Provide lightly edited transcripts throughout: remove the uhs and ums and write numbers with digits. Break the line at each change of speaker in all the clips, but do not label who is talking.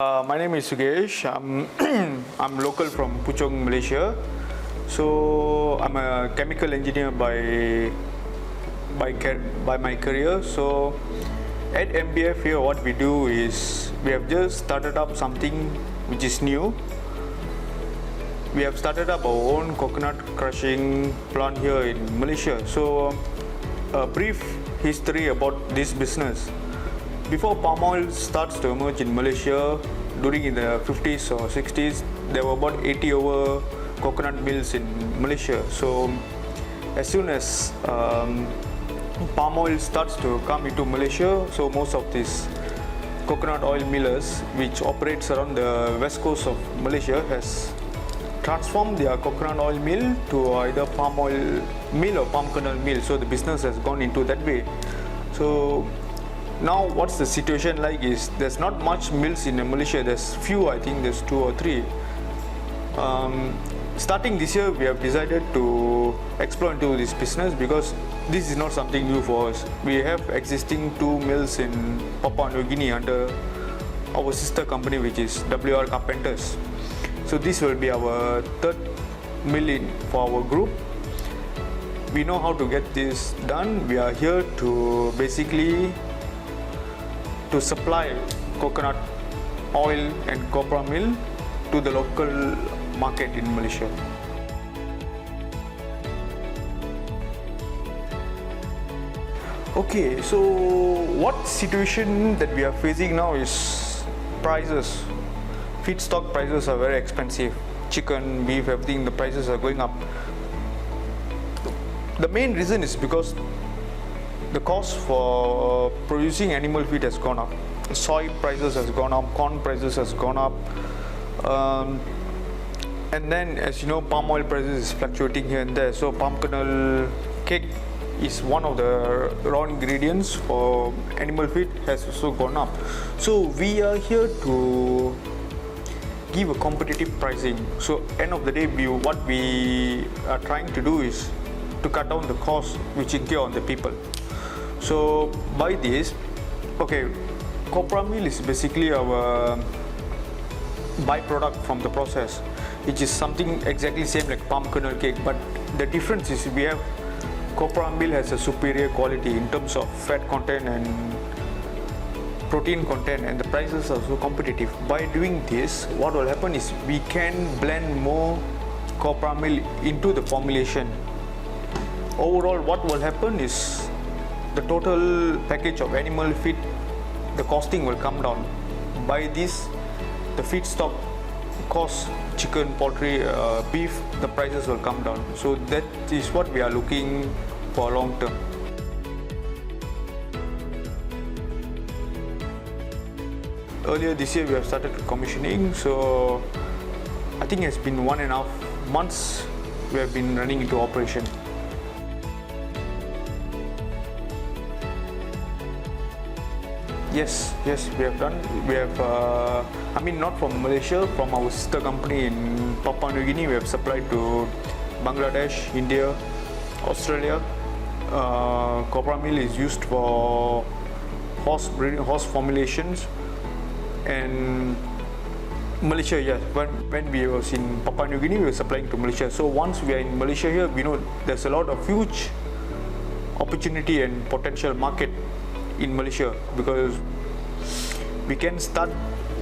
My name is Sugesh. I'm local from Puchong, Malaysia. So I'm a chemical engineer by my career. So at MBF here, what we do is we have just started up something which is new. We have started up our own coconut crushing plant here in Malaysia. So a brief history about this business. Before palm oil starts to emerge in Malaysia, during in the 50s or 60s, there were about 80 over coconut mills in Malaysia. So as soon as palm oil starts to come into Malaysia, so most of these coconut oil millers, which operates around the west coast of Malaysia, has transformed their coconut oil mill to either palm oil mill or palm kernel mill. So the business has gone into that way. So now what's the situation like is there's not much mills in Malaysia. There's few, I think there's 2 or 3. Starting this year, we have decided to explore into this business because this is not something new for us. We have existing 2 mills in Papua New Guinea under our sister company, which is WR Carpenters. So this will be our 3rd mill for our group. We know how to get this done. We are here to basically to supply coconut oil and copra mill to the local market in Malaysia. Okay, so what situation that we are facing now is prices. Feedstock prices are very expensive. Chicken, beef, everything, the prices are going up. The main reason is because the cost for producing animal feed has gone up. Soy prices has gone up, corn prices has gone up, and then as you know, palm oil prices is fluctuating here and there. So palm kernel cake is one of the raw ingredients for animal feed has also gone up. So we are here to give a competitive pricing. So end of the day, what we are trying to do is to cut down the cost which incur on the people. So by this, okay, copra meal is basically our byproduct from the process, which is something exactly same like palm kernel cake, but the difference is we have copra meal has a superior quality in terms of fat content and protein content, and the prices are so competitive. By doing this, what will happen is we can blend more copra meal into the formulation. Overall, what will happen is the total package of animal feed, the costing will come down. By this, the feedstock cost, chicken, poultry, beef, the prices will come down. So that is what we are looking for long term. Earlier this year, we have started commissioning. So I think it's been 1.5 months we have been running into operation. Yes, we have done. We have, not from Malaysia, from our sister company in Papua New Guinea. We have supplied to Bangladesh, India, Australia. Copra meal is used for horse formulations, and Malaysia. Yes, when we was in Papua New Guinea, we were supplying to Malaysia. So once we are in Malaysia here, we know there's a lot of huge opportunity and potential market in Malaysia, because we can start.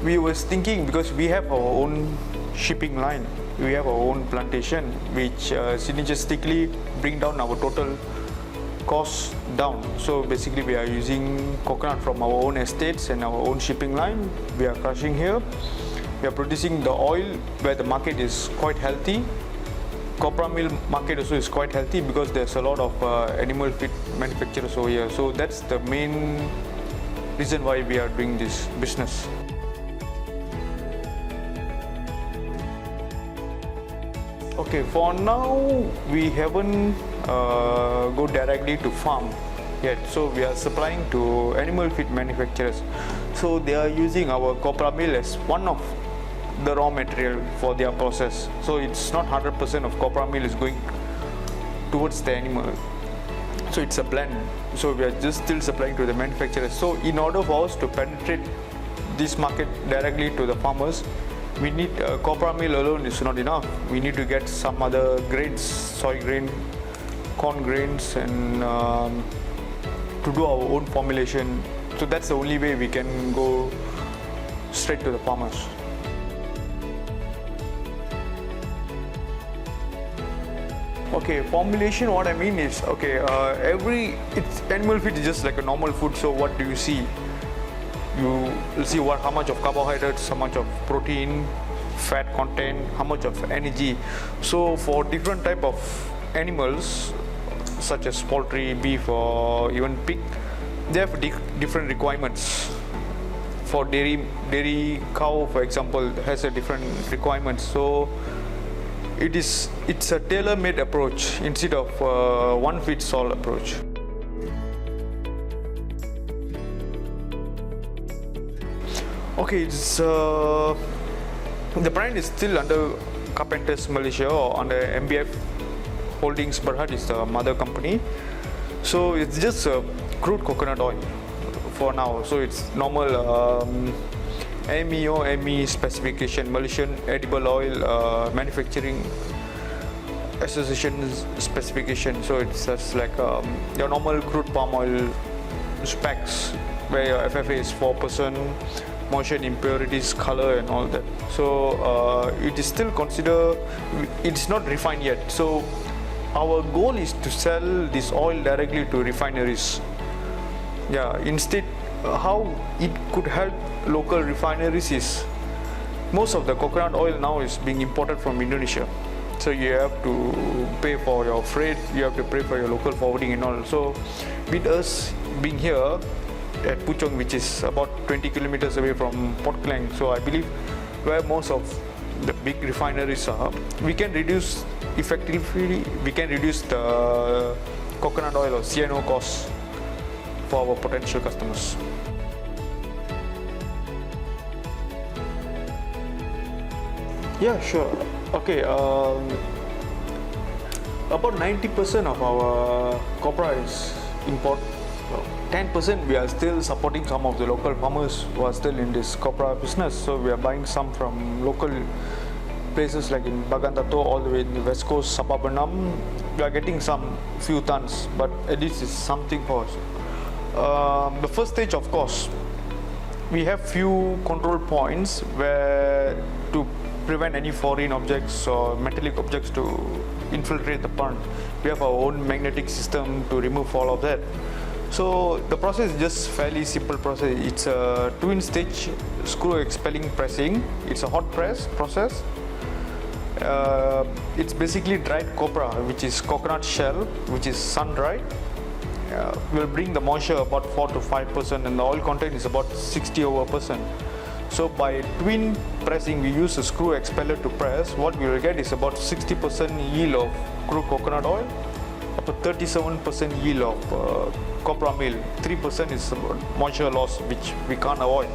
We was thinking, because we have our own shipping line, we have our own plantation, which synergistically bring down our total cost down. So basically, we are using coconut from our own estates and our own shipping line. We are crushing here. We are producing the oil where the market is quite healthy. Copra meal market also is quite healthy because there's a lot of animal feed manufacturers over here. So that's the main reason why we are doing this business. Okay, for now we haven't go directly to farm yet. So we are supplying to animal feed manufacturers. So they are using our copra meal as one of the raw material for their process. So it's not 100% of copra meal is going towards the animal. So it's a blend. So we are just still supplying to the manufacturers. So in order for us to penetrate this market directly to the farmers, we need copra meal alone is not enough. We need to get some other grains, soy grain, corn grains, and to do our own formulation. So that's the only way we can go straight to the farmers. Okay, formulation, what I mean is, okay, animal feed is just like a normal food. So what do you see? You will see how much of carbohydrates, how much of protein, fat content, how much of energy. So for different type of animals, such as poultry, beef, or even pig, they have different requirements. For dairy cow, for example, has a different requirements. So it's a tailor-made approach instead of one-fits-all approach. Okay, the brand is still under Carpenters Malaysia or under MBF Holdings Berhad is the mother company. So it's just crude coconut oil for now. So it's normal MEO/ME specification, Malaysian Edible Oil Manufacturing Association specification. So it's just like your normal crude palm oil specs, where your FFA is 4%, moisture, impurities, color, and all that. So it is still considered, it's not refined yet. So our goal is to sell this oil directly to refineries. Yeah, instead, how it could help local refineries is, most of the coconut oil now is being imported from Indonesia. So you have to pay for your freight, you have to pay for your local forwarding and all. So with us being here at Puchong, which is about 20 kilometers away from Port Klang, so I believe where most of the big refineries are, we can reduce effectively, we can reduce the coconut oil or CNO costs for our potential customers. Yeah, sure. Okay, about 90% of our copra is import. 10% we are still supporting some of the local farmers who are still in this copra business. So we are buying some from local places like in Bagantato, all the way in the west coast, Sabah Bernam. We are getting some few tons, but at least it's something for us. The first stage, of course, we have few control points where to prevent any foreign objects or metallic objects to infiltrate the plant. We have our own magnetic system to remove all of that. So the process is just fairly simple process. It's a twin stage screw expelling pressing. It's a hot press process. It's basically dried copra, which is coconut shell, which is sun dried. Will bring the moisture about 4 to 5%, and the oil content is about 60%. So by twin pressing, we use a screw expeller to press. What we will get is about 60% yield of crude coconut oil, up to 37% yield of copra meal. 3% is moisture loss, which we can't avoid.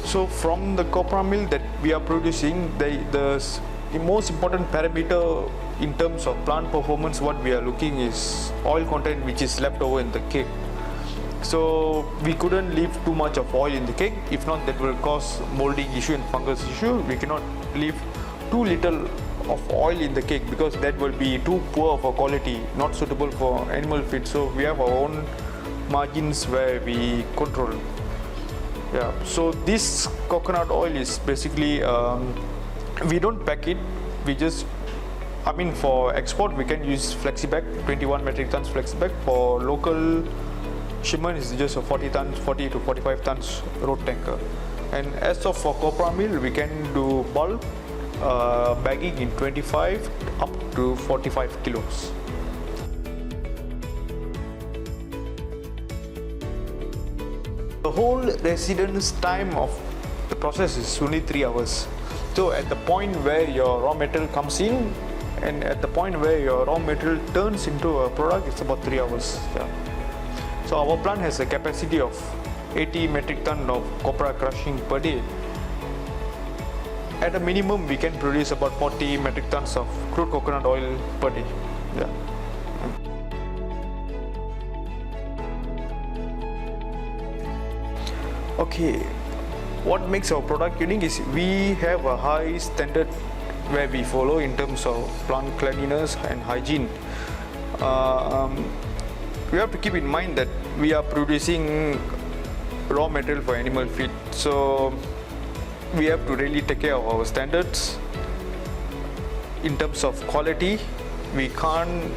So from the copra meal that we are producing, the most important parameter in terms of plant performance, what we are looking is oil content which is left over in the cake. So we couldn't leave too much of oil in the cake. If not, that will cause molding issue and fungus issue. We cannot leave too little of oil in the cake, because that will be too poor of a quality, not suitable for animal feed. So we have our own margins where we control. Yeah. So this coconut oil is basically we don't pack it. We just, I mean, for export we can use flexi bag, 21 metric tons flexi bag. For local shipment is just a 40 to 45 tons road tanker. And as of for copra meal, we can do bulk bagging in 25 up to 45 kilos. The whole residence time of the process is only 3 hours. So at the point where your raw material comes in, and at the point where your raw material turns into a product, it's about 3 hours. Yeah. So our plant has a capacity of 80 metric ton of copra crushing per day. At a minimum, we can produce about 40 metric tons of crude coconut oil per day. Yeah. Okay, what makes our product unique is we have a high standard where we follow in terms of plant cleanliness and hygiene. We have to keep in mind that we are producing raw material for animal feed, so we have to really take care of our standards in terms of quality. We can't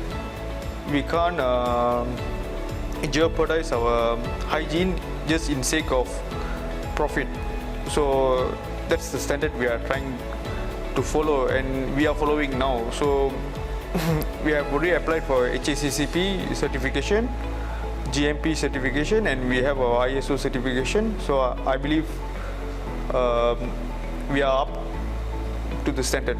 jeopardize our hygiene just in sake of profit. So that's the standard we are trying to follow, and we are following now. So we have already applied for HACCP certification, GMP certification, and we have our ISO certification. So I believe we are up to the standard.